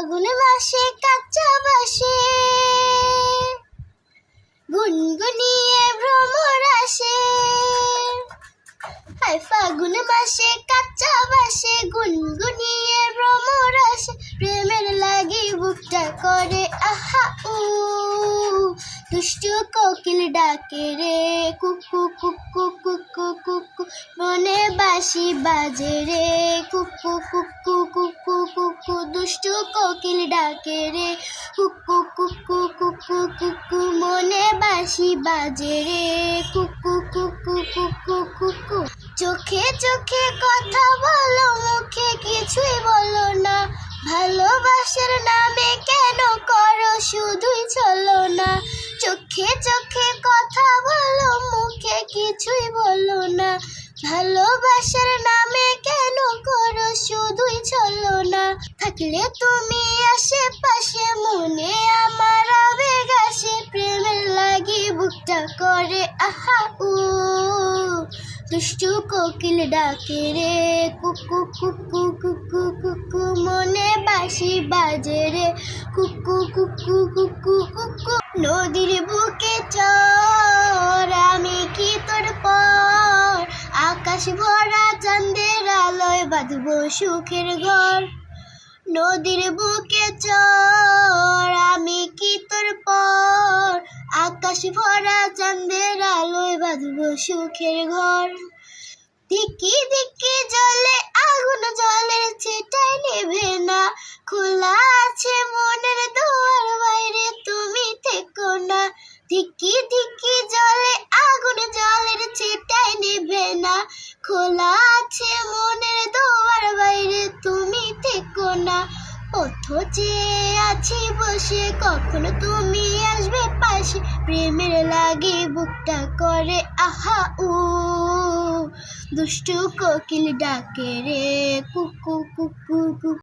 ফাগুন মাসে কাঁচা বাসে গুনগুনিয়ে ভ্রমর আসে। হায় ফাগুন মাসে কাঁচা বাসে গুনগুনিয়ে ভ্রমর আসে। প্রেমের লাগি বুকটা করে আহা উ, দুষ্টু কোকিল ডাকে রে কুকু কুকু কুকু কুকু, মনে বাঁশি বাজে রে কুকু কুকু কুকু কুকু, দুষ্টু কোকিল ডাকে রে কুকু কুকু কুকু কুকু, মনে বাঁশি বাজে রে কুকু কুকু কুকু কুকু। চোখে চোখে কথা বলো, মুখে কিছুই বলো না, ভালোবাসার নামে কেন করো শুধুই চলো না। চোখে চোখে কথা বলো, মুখে কিছুই বলো না, ভালোবাসার নামে কেন করো শুধুই চলো না। থাকলে তুমি আশেপাশে মনে আমার আবেগ আসে, প্রেমের লাগি বুকটা করে আহা উ, দুষ্টু কোকিল ডাকে রে কুকু কুকু কুকু কুকু, মনে বাঁশি বাজে রে কুকু কুকু কুকু কুকু। নদীর বুকে চর আমি কি তোর পর, আকাশ ভরা চাঁদের আলোয় বাঁধবো সুখের ঘর। নদীর বুকে চর আমি কি তোর পর, আকাশ ভরা চাঁদের আলোয় বাঁধবো সুখের ঘর। ধিকি ধিকি জলে আগুন, জলের ছিটায় নেভে না, খোলা আছে মনের দুয়ার, বাইরে তুমি থেকো না। ধিকি ধিকি জলে আগুন, জলের ছিটায় নেভে না, খোলা আছে মনের দুয়ার, বাইরে তুমি থেকো না। পথ চেয়ে আছি বসে, কখনো তুমি আসবে পাশে, প্রেমের লাগে বুকটা করে আহা উ, দুষ্টু কোকিল ডাকে রে কুকু কুকু কুকু।